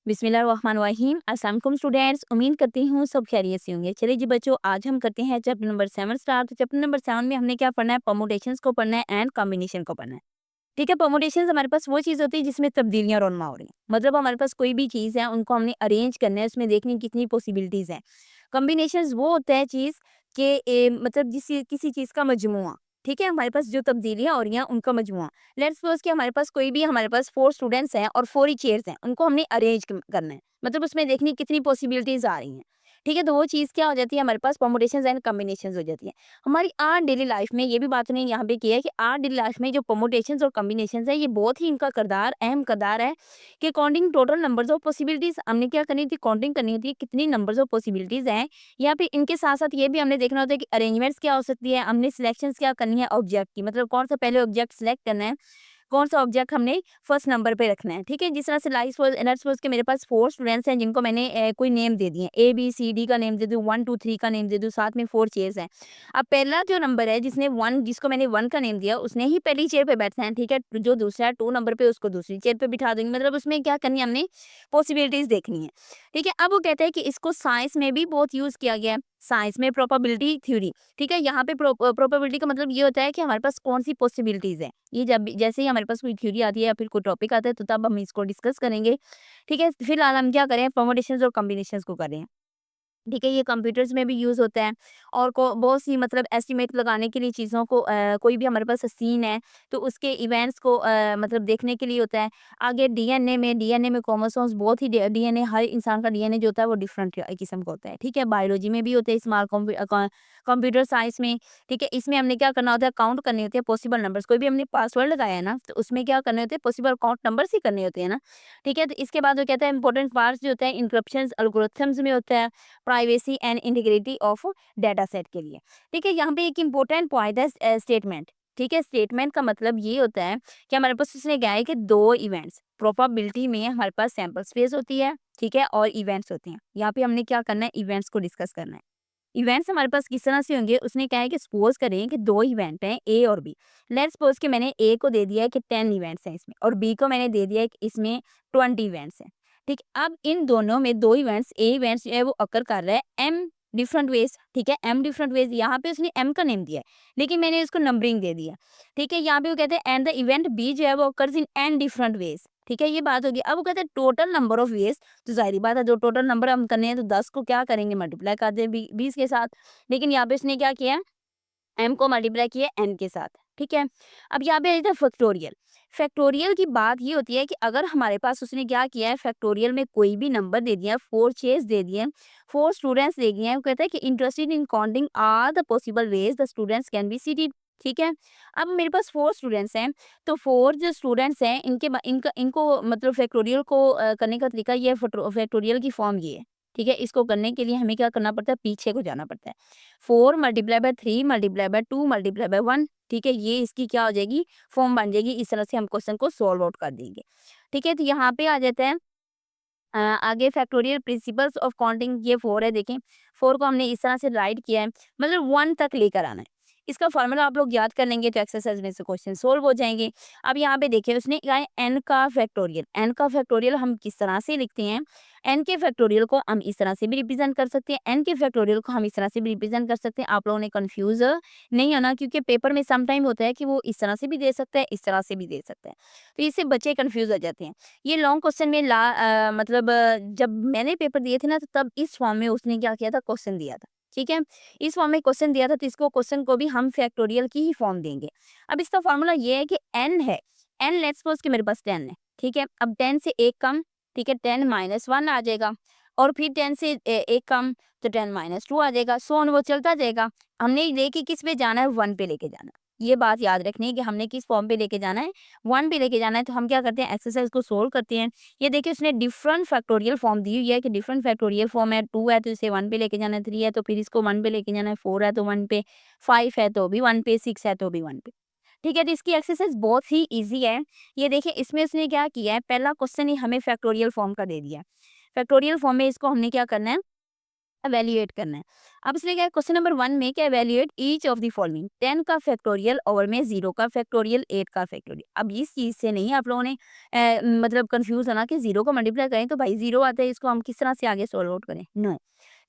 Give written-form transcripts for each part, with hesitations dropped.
बिस्मिल्लाहिर्रहमानिर्रहीम। अस्सलाम वालेकुम स्टूडेंट्स, उम्मीद करती हूँ सब खैरियत से होंगे। चलिए जी बच्चों, आज हम करते हैं चैप्टर नंबर 7 स्टार्ट। तो चैप्टर नंबर 7 में हमने क्या पढ़ना है, परमुटेशंस को पढ़ना है एंड कॉम्बिनेशन को पढ़ना है। ठीक है, परमुटेशंस हमारे पास वो चीज़ होती है जिसमें तब्दीलियाँ और रमा हो रही हैं। मतलब हमारे पास कोई भी चीज़ है, उनको हमने अरेंज करना है, उसमें देखनी कितनी पॉसिबिलिटीज़ हैं। कॉम्बिनेशंस वो होता है चीज़ कि मतलब किसी चीज़ का मजमुआ, ठीक है, हमारे पास जो तब्दीलियाँ हो रही हैं उनका मजमुआ। लेट्स सपोज कि हमारे पास 4 स्टूडेंट्स हैं और 4 ही चेयर्स हैं, उनको हमने अरेंज करना है। मतलब उसमें देखनी कितनी पॉसिबिलिटीज़ आ रही हैं। ठीक है, तो वो चीज़ क्या हो जाती है, हमारे पास परमुटेशंस एंड कॉम्बिनेशंस हो जाती है। हमारी आर डेली लाइफ में ये भी बात उन्होंने यहाँ पे की है कि आर डेली लाइफ में जो परमुटेशंस और कॉम्बिनेशंस है, ये बहुत ही इनका किरदार अहम किरदार है कि counting total numbers of possibilities हमने क्या करनी होती है, काउंटिंग करनी होती है कितनी नंबर्स ऑफ पॉसिबिलिटीज हैं। यहाँ पे इनके साथ साथ ये भी हमने देखना होता है कि अरेंजमेंट्स क्या हो सकती है, हमने सिलेक्शंस क्या करनी है ऑब्जेक्ट की, मतलब कौन सा पहले ऑब्जेक्ट सिलेक्ट करना है, कौन सा ऑब्जेक्ट हमने फर्स्ट नंबर पे रखना है। ठीक है, जिस तरह से लेट्स सपोज कि मेरे पास 4 स्टूडेंट्स हैं जिनको मैंने कोई नेम दे दिए, ए बी सी डी का नेम दे दूँ, 1 2 3 का नेम दे दूँ, साथ में 4 चेयर्स हैं। अब पहला जो नंबर है जिसको मैंने 1 का नेम दिया, उसने ही पहली चेयर पे बैठना है। ठीक है, जो दूसरा है 2 नंबर पे, उसको दूसरी चेयर पे बिठा देंगे। मतलब उसमें क्या करनी है, हमने पॉसिबिलिटीज देखनी है। ठीक है, अब वो कहते हैं कि इसको साइंस में भी बहुत यूज किया गया है, साइंस में प्रोबेबिलिटी थ्योरी। ठीक है, यहाँ पे प्रोबेबिलिटी का मतलब ये होता है कि हमारे पास कौन सी पॉसिबिलिटीज है। ये जैसे ही हमारे पास कोई थ्योरी आती है या फिर कोई टॉपिक आता है, तो तब हम इसको डिस्कस करेंगे। ठीक है, फिलहाल हम क्या करें, परमुटेशंस और कॉम्बिनेशंस को करें। ठीक है, ये कंप्यूटर्स में भी यूज़ होता है और को बहुत सी मतलब एस्टिमेट लगाने के लिए चीज़ों को कोई भी हमारे पास सीन है, तो उसके इवेंट्स को मतलब देखने के लिए होता है। आगे डीएनए में क्रोमोसोम्स बहुत ही डीएनए, हर इंसान का डीएनए जो होता है वो डिफरेंट किस्म का होता है। ठीक है, बायोलॉजी में भी होता है इस्तेमाल, कंप्यूटर साइंस में। ठीक है, इसमें हमने क्या करना होता है, काउंट करनी होती है पॉसिबल नंबर्स। कोई भी हमने पासवर्ड लगाया है ना, तो उसमें क्या करने होते हैं, पॉसिबल काउंट नंबर्स ही करने होते हैं ना। ठीक है, तो इसके बाद वो कहता है इंपॉर्टेंट पार्ट्स जो होते हैं इनक्रिप्शंस एल्गोरिथम्स में होता है, privacy and integrity of data set के लिए। ठीक है, यहाँ पे एक इंपॉर्टेंट पॉइंट है स्टेटमेंट। ठीक है, स्टेटमेंट का मतलब ये होता है कि हमारे पास उसने क्या है कि दो इवेंट्स, प्रोबेबिलिटी में हमारे पास सैंपल स्पेस होती है, ठीक है, और इवेंट्स होते हैं। यहाँ पे हमने क्या करना है, इवेंट्स को डिस्कस करना है। इवेंट्स हमारे पास किस तरह से होंगे, उसने क्या है कि सपोज करें कि दो इवेंट हैं ए और बी। लेट्स सपोज कि मैंने ए को दे दिया है कि 10 इवेंट्स हैं इसमें, और बी को मैंने दे दिया है कि इसमें 20 इवेंट्स हैं। ठीक, अब इन दोनों में दो इवेंट्स, ए इवेंट्स जो है वो अकर कर रहा है एम डिफरेंट वेज। ठीक है, एम डिफरेंट वेज, यहाँ पे उसने एम का नेम दिया है लेकिन मैंने इसको नंबरिंग दे दिया। ठीक है, यहाँ पे वो कहते हैं एंड द इवेंट बी जो है वो occurs in an different ways. ठीक है, ये बात होगी। अब वो कहते हैं टोटल नंबर ऑफ वेज, तो जाहिर बात है जो टोटल नंबर हम करने हैं तो 10 को क्या करेंगे, मल्टीप्लाई कर दें 20 के साथ। लेकिन यहाँ पे इसने क्या किया, एम को मल्टीप्लाई किया एन के साथ। ठीक है, अब यहाँ पे आ जाता है फैक्टोरियल। फैक्टोरियल की बात ये होती है कि अगर हमारे पास उसने क्या किया है, फैक्टोरियल में कोई भी नंबर दे दिया, 4 चेयर्स दे दिए, 4 स्टूडेंट्स दे दिए हैं, वो कहता है कि interested in counting are the possible ways the students can be seated. ठीक है, अब मेरे पास 4 स्टूडेंट्स हैं, तो 4 जो स्टूडेंट्स हैं इनको मतलब फैक्टोरियल को करने का तरीका ये है, फैक्टोरियल की फॉर्म ये है। ठीक है, इसको करने के लिए हमें क्या करना पड़ता है, पीछे को जाना पड़ता है। 4 multiply by 3 multiply by 2 multiply by 1। ठीक है, ये इसकी क्या हो जाएगी, फॉर्म बन जाएगी। इस तरह से हम क्वेश्चन को सॉल्व आउट कर देंगे। ठीक है, तो यहाँ पे आ जाते हैं आगे फैक्टोरियल प्रिंसिपल्स ऑफ काउंटिंग, ये 4 है देखें। 4 को हमने इस तरह से राइट किया है, मतलब 1 तक लेकर आना है। इसका फार्मूला आप लोग याद कर लेंगे तो एक्सरसाइज में से क्वेश्चन सोल्व हो जाएंगे। अब यहाँ पे देखिए उसने कहा है एन का फैक्टोरियल। एन का फैक्टोरियल हम किस तरह से लिखते हैं, एन के फैक्टोरियल को हम इस तरह से भी रिप्रेजेंट कर सकते हैं, एन के फैक्टोरियल को हम इस तरह से भी रिप्रेजेंट कर सकते हैं। आप लोगों ने कंफ्यूज नहीं होना, क्योंकि पेपर में सम टाइम होता है कि वो इस तरह से भी दे सकता है, इस तरह से भी दे सकता है, तो इससे बच्चे कंफ्यूज हो जाते हैं। ये लॉन्ग क्वेश्चन में मतलब जब मैंने पेपर दिए थे ना, तो तब इस फॉर्म में उसने क्या किया था, क्वेश्चन दिया था। ठीक है, इस फॉर्म में क्वेश्चन दिया था, तो इसको क्वेश्चन को भी हम फैक्टोरियल की ही फॉर्म देंगे। अब इसका फॉर्मूला ये है कि एन है, एन लेट्स सपोज कि मेरे पास 10 है। ठीक है, अब 10 से एक कम, ठीक है, 10 माइनस 1 आ जाएगा, और फिर 10 से एक कम, तो 10 माइनस 2 आ जाएगा, सो ऑन, वो चलता जाएगा। हमने लेके किस पे जाना है, 1 पे लेके जाना है। ये बात याद रखनी है कि हमने किस फॉर्म पे लेके जाना है, 1 पे लेके जाना है। तो हम क्या करते हैं, एक्सरसाइज को सोल्व करते हैं। ये देखिए उसने डिफरेंट फैक्टोरियल फॉर्म दी हुई है कि डिफरेंट फैक्टोरियल फॉर्म है। 2 है तो इसे 1 पे लेके जाना है, 3 है तो फिर इसको 1 पे लेके जाना है, 4 है तो 1 पे, 5 है तो भी 1 पे, 6 है तो भी 1 पे। ठीक है, तो इसकी एक्सरसाइज बहुत ही ईज़ी है। ये देखिए इसमें उसने क्या किया है, पहला क्वेश्चन ही हमें फैक्टोरियल फॉर्म का दे दिया है। फैक्टोरियल फॉर्म में इसको हमने क्या करना है, एवेल्युएट करना है। अब इसमें क्या है, क्वेश्चन नंबर 1 में क्या, evaluate each of the following, 10 का फैक्टोरियल ओवर में 0 का फैक्टोरियल, 8 का फैक्टोरियल। अब इस चीज़ से नहीं आप लोगों ने मतलब कन्फ्यूज़ होना कि 0 को मल्टीप्लाई करें तो भाई 0 आता है, इसको हम किस तरह से आगे सॉल्व आउट करें? नो,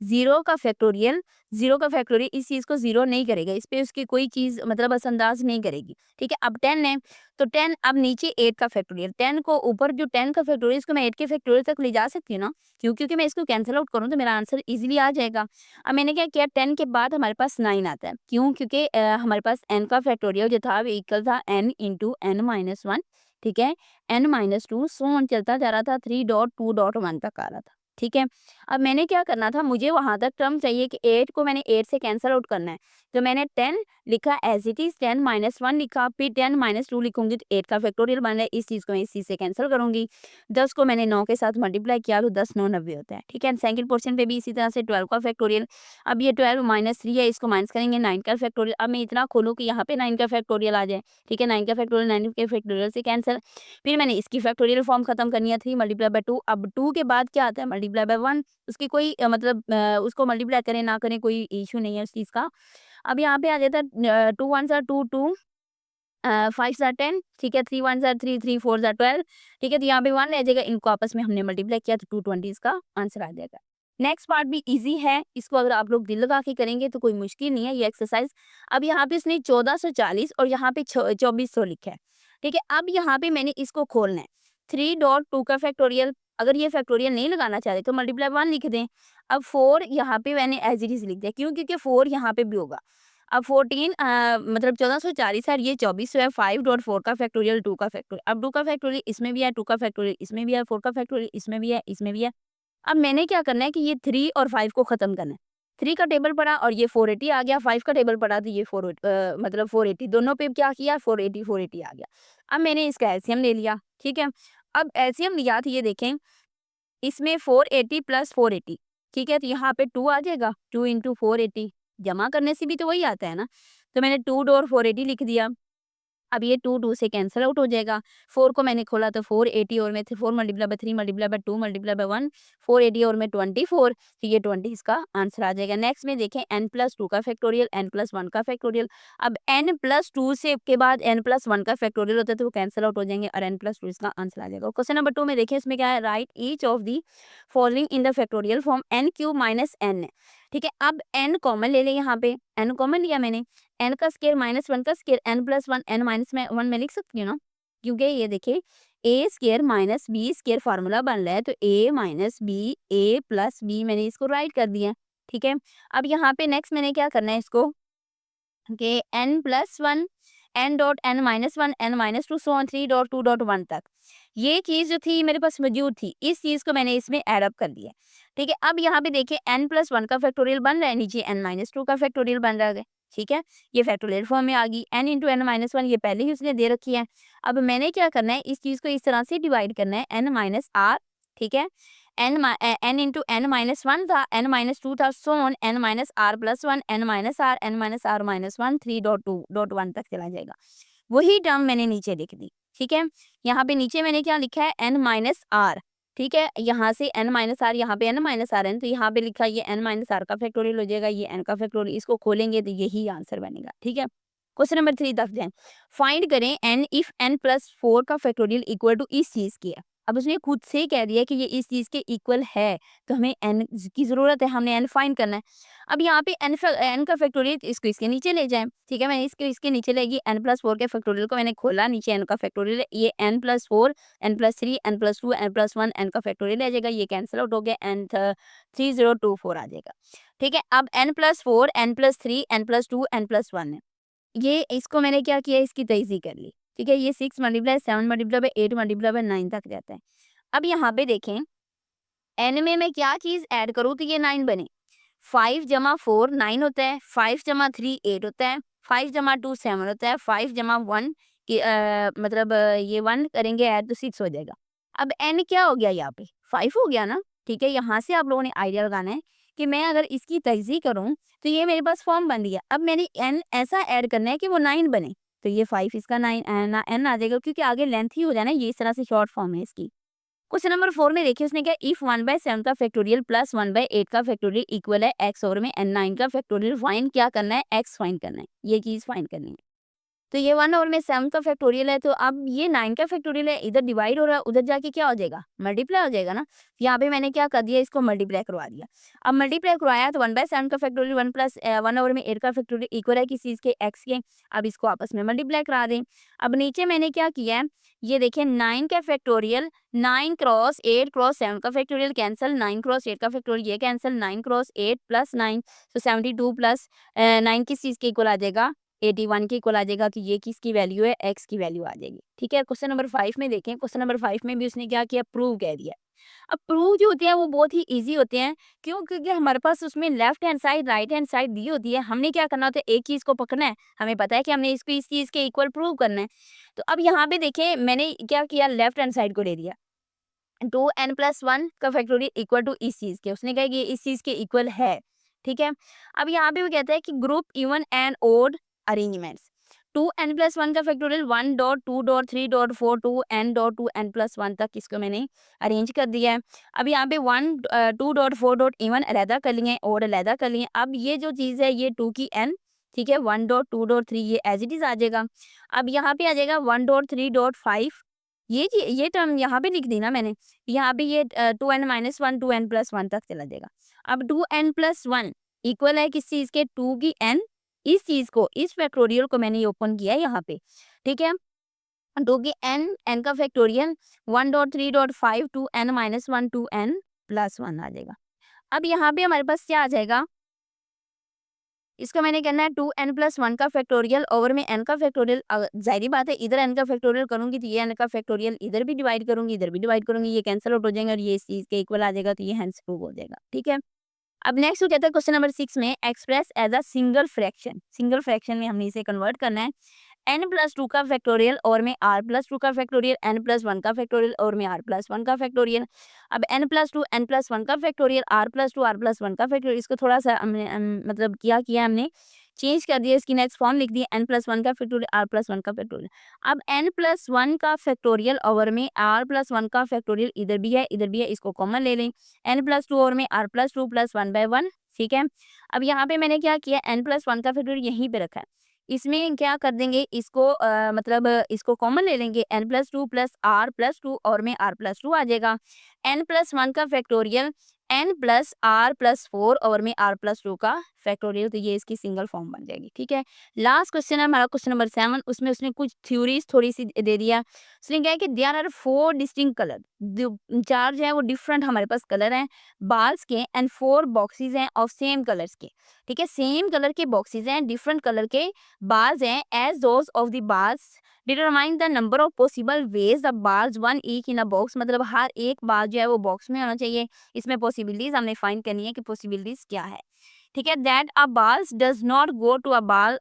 0 का फैक्टोरियल, 0 का फैक्टोरियल इस चीज़ को 0 नहीं करेगा, इस पे उसकी कोई चीज़ मतलब असरअंदाज नहीं करेगी, ठीक है? अब 10 है, तो 10 अब नीचे 8 का फैक्टोरियल, 10 को ऊपर जो 10 का फैक्टोरियल इसको मैं 8 के फैक्टोरियल तक ले जा सकती हूँ ना, क्यों? क्योंकि मैं इसको कैंसल आउट करूँ तो मेरा आंसर ईज़िली आ जाएगा। अब मैंने क्या किया, 10 के बाद हमारे पास 9 आता है, क्यों? क्योंकि हमारे पास n का फैक्टोरियल जो था वो इक्वल था n इंटू n-1, ठीक है? n-2 सो ऑन चलता जा रहा था, 3.2.1 तक आ रहा था, ठीक है? अब मैंने क्या करना था, मुझे वहाँ तक टर्म चाहिए कि 8 को मैंने 8 से कैंसल आउट करना है, तो मैंने 10 लिखा एज़ इट इज़, 10-1 लिखा, फिर 10-2 लिखूँगी तो 8 का फैक्टोरियल बन रहा है, इस चीज़ को मैं इस चीज़ से कैंसल करूँगी। 10 को मैंने 9 के साथ मल्टीप्लाई किया तो 10 9 90 होता है, ठीक है? सेकंड पोर्शन पे भी इसी तरह से 12 का फैक्टोरियल, अब ये 12 -3 है, इसको माइनस करेंगे 9 का फैक्टोरियल, अब मैं इतना खोलूँ कि यहाँ पे 9 का फैक्टोरियल आ जाए, ठीक है? 9 का फैक्टोरियल 9 के फैक्टोरियल से कैंसल, फिर मैंने इसकी फैक्टोरियल फॉर्म खत्म करनी है, 3 मल्टीप्लाई बाय 2, अब 2 के बाद क्या आता है, मल्टीप्लाई बाय 1, उसकी कोई मतलब उसको मल्टीप्लाई करें ना करें कोई इश्यू नहीं है उस चीज़ का। अब यहाँ पे आ जाता है 2 1 ज़ा 2 2 5 ज़ा 10, ठीक है? 3 1 ज़ा 3 3 4 ज़ा 12, ठीक है? तो यहाँ पे 1 रह जाएगा, इनको आपस में हमने मल्टीप्लाई किया तो 220 इसका आंसर आ जाएगा। नेक्स्ट पार्ट भी ईज़ी है, इसको अगर आप लोग दिल लगा के करेंगे तो कोई मुश्किल नहीं है ये एक्सरसाइज़। अब यहाँ पे उसने 1440 और यहाँ पे 2400 लिखा है, ठीक है? अब यहाँ पे मैंने इसको खोलना है, 3.2 का फैक्टोरियल, अगर ये फैक्टोरियल नहीं लगाना चाहते तो मल्टीप्लाई 1 लिख दें। अब 4 यहाँ पे मैंने एज़ इट इज़ लिख दिया, क्यों? क्योंकि 4 यहाँ पे भी होगा। अब 14 मतलब 1440 है और ये 2400 है, 5.4 का फैक्टोरियल, 2 का फैक्टोरियल। अब 2 का फैक्टोरियल इसमें भी है, 2 का फैक्टोरियल इसमें भी है, 4 का फैक्टोरियल इसमें भी है, इसमें भी है। अब मैंने क्या करना है कि ये 3 और 5 को खत्म करना है। 3 का टेबल पड़ा और ये 480 आ गया, 5 का टेबल पड़ा तो ये मतलब 480, दोनों पे क्या किया, 480 480 आ गया। अब मैंने इसका एलसीएम ले लिया, ठीक है? अब एलसीएम लिया तो ये देखें, इसमें 480 प्लस 480, ठीक है? तो यहाँ पे 2 आ जाएगा, 2 इंटू 480, जमा करने से भी तो वही आता है ना, तो मैंने 2 और 480 लिख दिया। अब ये 2 2 से कैंसल आउट हो जाएगा। 4 को मैंने खोला तो 480 और में 4 multiply by 3 multiply by 2 multiply by 1, 480 और में 24, तो ये 20 इसका आंसर आ जाएगा। नेक्स्ट में देखें n+2 का फैक्टोरियल, n+1 का फैक्टोरियल। अब n+2 से के बाद n+1 का फैक्टोरियल होता है तो वो कैंसल आउट हो जाएंगे और n+2 इसका आंसर आ जाएगा। क्वेश्चन नंबर 2 में देखिए, इसमें क्या है, right each of the following in the factorial form n³ - n, ठीक है? अब n कॉमन ले लें, यहाँ पे n कॉमन लिया मैंने, n का स्क्वायर -1 का स्क्वायर, n+1 n माइनस में 1 मैं लिख सकती हूँ ना, क्योंकि ये देखिए a square minus b square formula बन रहा है, तो a minus b, a plus b, मैंने इसको राइट कर दिया, ठीक है? अब यहाँ पे नेक्स्ट मैंने क्या करना है इसको कि n+1 n.n-1 n-2 so on 3.2.1 तक, ये चीज़ जो थी मेरे पास मौजूद थी, इस चीज़ को मैंने इसमें ऐड अप कर दिया, ठीक है? अब यहाँ पे देखिए n+1 का फैक्टोरियल बन रहा है, नीचे n-2 का फैक्टोरियल बन रहा है, ठीक है? ये फैक्टोरियल फॉर्म में आ गई, n इंटू n-1 ये पहले ही उसने दे रखी है। अब मैंने क्या करना है, इस चीज़ को इस तरह से डिवाइड करना है, n-r, ठीक है? n इंटू n-1 था, n-2 था, so on n-r+1 n-r n-r-1 3.2.1 तक चला जाएगा। वही टर्म मैंने नीचे लिख दी, ठीक है? यहाँ पे नीचे मैंने क्या लिखा है, n-r, ठीक है? यहाँ से n-r, यहाँ पे n-r है, तो यहाँ पे लिखा ये n-r का फैक्टोरियल हो जाएगा, ये n का फैक्टोरियल, इसको खोलेंगे तो यही आंसर बनेगा, ठीक है? क्वेश्चन नंबर 3 दस दें, फाइंड करें n इफ n+4 का फैक्टोरियल इक्वल टू इस चीज़ की है। अब उसने खुद से ही कह दिया कि ये इस चीज़ के इक्वल है, तो हमें n की ज़रूरत है, हमने n फाइंड करना है। अब यहाँ पे n का फैक्टोरियल इसको इसके नीचे ले जाएँ, ठीक है? मैंने इसको इसके नीचे लेगी, n+4 के फैक्टोरियल को मैंने खोला, नीचे n का फैक्टोरियल है, ये n+4 n+3 n+2 n+1 n का फैक्टोरियल आ जाएगा, ये कैंसल आउट हो गया, n 3024 आ जाएगा, ठीक है? अब n+4 n+3 n+2 n+1 है, ये इसको मैंने क्या किया, इसकी तहज़ी कर ली, ठीक है? ये 6 multiply 7 multiply by 8 multiply by 9 तक जाता है। अब यहाँ पे देखें, n में मैं क्या चीज़ ऐड करूँ तो ये 9 बने, 5 जमा 4 9 होता है, 5 जमा 3 8 होता है, 5 जमा 2 7 होता है, 5 जमा 1 कि मतलब ये 1 करेंगे ऐड तो 6 हो जाएगा। अब n क्या हो गया यहाँ पे, 5 हो गया ना, ठीक है? यहाँ से आप लोगों ने आइडिया लगाना है कि मैं अगर इसकी तहज़ी करूँ तो ये मेरे पास फॉर्म बन गया। अब मैंने n ऐसा ऐड करना है कि वो 9 बने, तो ये 5 इसका 9 n आ जाएगा, क्योंकि आगे लेंथ ही हो जाए ना, ये इस तरह से शॉर्ट फॉर्म है इसकी। क्वेश्चन नंबर 4 में देखिए उसने क्या, इफ 1/7 का फैक्टोरियल प्लस 1/8 का फैक्टोरियल इक्वल है x ओवर में एन 9 का फैक्टोरियल फाइंड क्या करना है, x फाइंड करना है, ये चीज फाइंड करनी है। तो ये 1 ओवर में 7 का फैक्टोरियल है, तो अब ये 9 का फैक्टोरियल है, इधर डिवाइड हो रहा है, उधर जाके क्या हो जाएगा, मल्टीप्लाई हो जाएगा ना। यहाँ पे मैंने क्या कर दिया, इसको मल्टीप्लाई करवा दिया। अब मल्टीप्लाई करवाया तो 1/7 का फैक्टोरियल 1 प्लस 1 ओवर में 8 का फैक्टोरियल इक्वल है किस चीज़ के, x के। अब इसको आपस में मल्टीप्लाई करा दें। अब नीचे मैंने क्या किया है, ये देखिए 9 का फैक्टोरियल 9 क्रॉस 8 क्रॉस 7 का फैक्टोरियल कैंसिल, 9 क्रॉस 8 का फैक्टोरियल ये कैंसिल, 9 क्रॉस 8 प्लस 9 तो 72 प्लस 9 किस चीज़ के इक्वल आ जाएगा, 81 के इक्वल आ जाएगा। तो ये किसकी वैल्यू है, x की वैल्यू आ जाएगी। ठीक है, क्वेश्चन नंबर 5 में देखें, क्वेश्चन नंबर 5 में भी उसने क्या किया, प्रूव कह दिया। अब प्रूव जो होते हैं वो बहुत ही इजी होते हैं, क्यों, क्योंकि हमारे पास उसमें left hand side right hand side दी होती है। हमने क्या करना होता है, एक चीज को पकड़ना है, हमें पता है कि हमने इसको इस चीज के इक्वल प्रूव करना है। तो अब यहाँ पे देखें मैंने क्या किया, लेफ्ट हैंड साइड को ले दिया, 2n+1 का फैक्टोरियल इक्वल टू इस चीज के, उसने कहा कि ये इस चीज के इक्वल है। ठीक है, अब यहाँ पे वो कहता है कि group even and odd arrangements, 2n+1 का फैक्टोरियल 1.2.3.4 2n.2n+1 तक इसको मैंने अरेंज कर दिया है। अब यहाँ पे 1 2.4 डॉट इवन अलहदा कर लिए, ओड अलहदा कर लिए। अब ये जो चीज़ है ये 2 की n, ठीक है, 1.2.3 ये एज इट इज आ जाएगा। अब यहाँ पे आ जाएगा 1.3.5, ये टर्म यहाँ पे लिख दी ना मैंने, यहाँ पे ये 2n-1 2n+1 तक चला जाएगा। अब 2n+1 इक्वल है किस चीज़ के, 2 की n, इस चीज़ को, इस फैक्टोरियल को मैंने ओपन किया है यहाँ पे। ठीक है, 2 की n का फैक्टोरियल 1.3.5 2n-1 2n+1 आ जाएगा। अब यहाँ पे हमारे पास क्या आ जाएगा, इसका मैंने करना है 2n+1 का फैक्टोरियल ओवर में n का फैक्टोरियल। जाहिर बात है इधर n का फैक्टोरियल करूंगी तो ये n का फैक्टोरियल इधर भी डिवाइड करूंगी, इधर भी डिवाइड करूंगी, ये कैंसिल आउट हो जाएंगे और ये इस चीज के इक्वल आ जाएगा, तो ये हैंस प्रूव हो जाएगा। ठीक है, अब नेक्स्ट वो कहता है क्वेश्चन नंबर 6 में express as a single fraction में हमने इसे कन्वर्ट करना है। n+2 का फैक्टोरियल और में r+2 का फैक्टोरियल, n+1 का फैक्टोरियल और में r+1 का फैक्टोरियल। अब n+2 n+1 का फैक्टोरियल, r+2 r+1 का फैक्टोरियल, इसको थोड़ा सा हमने मतलब किया हमने चेंज कर दिया, इसकी नेक्स्ट फॉर्म लिख दी, n+1 का फैक्टोरियल r+1 का फैक्टोरियल। अब n+1 का फैक्टोरियल ओवर में r+1 का फैक्टोरियल इधर भी है इधर भी है, इसको कॉमन ले लें, n+2 ओवर में r+2 + 1/1। ठीक है, अब यहाँ पे मैंने क्या किया, n+1 का फैक्टोरियल यहीं पे रखा है, इसमें क्या कर देंगे, इसको मतलब इसको कॉमन ले लेंगे, n+2 + r+2 और में r+2 आ जाएगा। n+1 का फैक्टोरियल n + r+4 और में r+2 का फैक्टोरियल, तो ये इसकी सिंगल फॉर्म बन जाएगी। ठीक है, लास्ट क्वेश्चन है हमारा क्वेश्चन नंबर 7, उसमें उसने कुछ थ्योरीज थोड़ी सी दे दिया। उसने कहा कि देयर आर 4 डिस्टिंक्ट कलर, चार जो है वो डिफरेंट हमारे पास कलर हैं बाल्स के, एंड 4 बॉक्सेस हैं ऑफ सेम कलर्स के। ठीक है, सेम कलर के बॉक्सेस हैं, डिफरेंट कलर के बाल्स हैं, as those of the balls determine the number of possible ways the balls one each in a box, मतलब हर एक बाल जो है वो बॉक्स में होना चाहिए। इसमें पॉसिबिलिटीज हमने फाइंड करनी है कि पॉसिबिलिटीज क्या है। ठीक है, that a balls does not go to a ball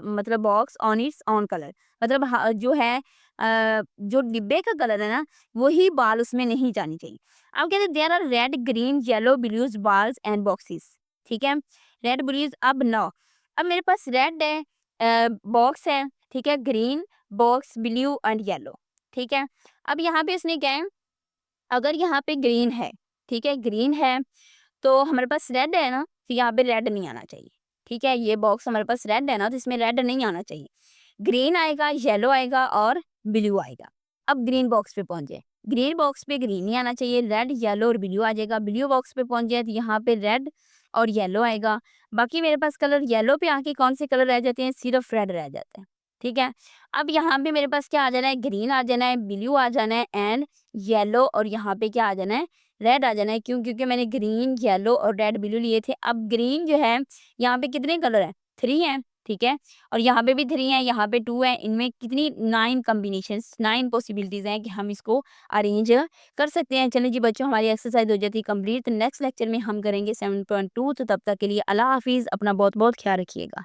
मतलब box on its on colour, मतलब जो है जो डिब्बे का कलर है ना वही बाल उसमें नहीं जानी चाहिए। अब कहते हैं there are red green yellow blues balls and boxes. ठीक है, रेड ब्लूज, अब नौ, अब मेरे पास रेड है बॉक्स है, ठीक है, green box, blue and yellow. ठीक है, अब यहाँ पे इसने क्या है, अगर यहाँ पे ग्रीन है, ठीक है, ग्रीन है, तो हमारे पास रेड है ना, तो यहाँ पे रेड नहीं आना चाहिए। ठीक है, ये बॉक्स हमारे पास रेड है ना, तो इसमें रेड नहीं आना चाहिए, ग्रीन आएगा, येलो आएगा और ब्लू आएगा। अब ग्रीन बॉक्स पे पहुंचे, ग्रीन बॉक्स पे ग्रीन नहीं आना चाहिए, रेड येलो और ब्लू आ जाएगा। ब्लू बॉक्स पे पहुंच जाए तो यहाँ पे रेड और येलो आएगा। बाकी मेरे पास कलर येलो पे आके कौन से कलर रह जाते हैं, सिर्फ रेड रह जाता है। ठीक है, अब यहाँ पे मेरे पास क्या आ जाना है, ग्रीन आ जाना है, ब्लू आ जाना है एंड येलो, और यहाँ पे क्या आ जाना है, रेड आ जाना है। क्यों, क्योंकि मैंने ग्रीन येलो और रेड ब्लू लिए थे। अब ग्रीन जो है यहाँ पे कितने कलर हैं, 3 हैं। ठीक है, और यहाँ पे भी 3 है, यहाँ पे 2 है, इनमें कितनी 9 कॉम्बिनेशंस 9 पॉसिबिलिटीज हैं कि हम इसको अरेंज कर सकते हैं। चलिए जी बच्चों, हमारी एक्सरसाइज हो जाती है कंप्लीट। नेक्स्ट लेक्चर में हम करेंगे 7.2। तो तब तक के लिए अल्लाह हाफिज़, अपना बहुत बहुत ख्याल रखिएगा।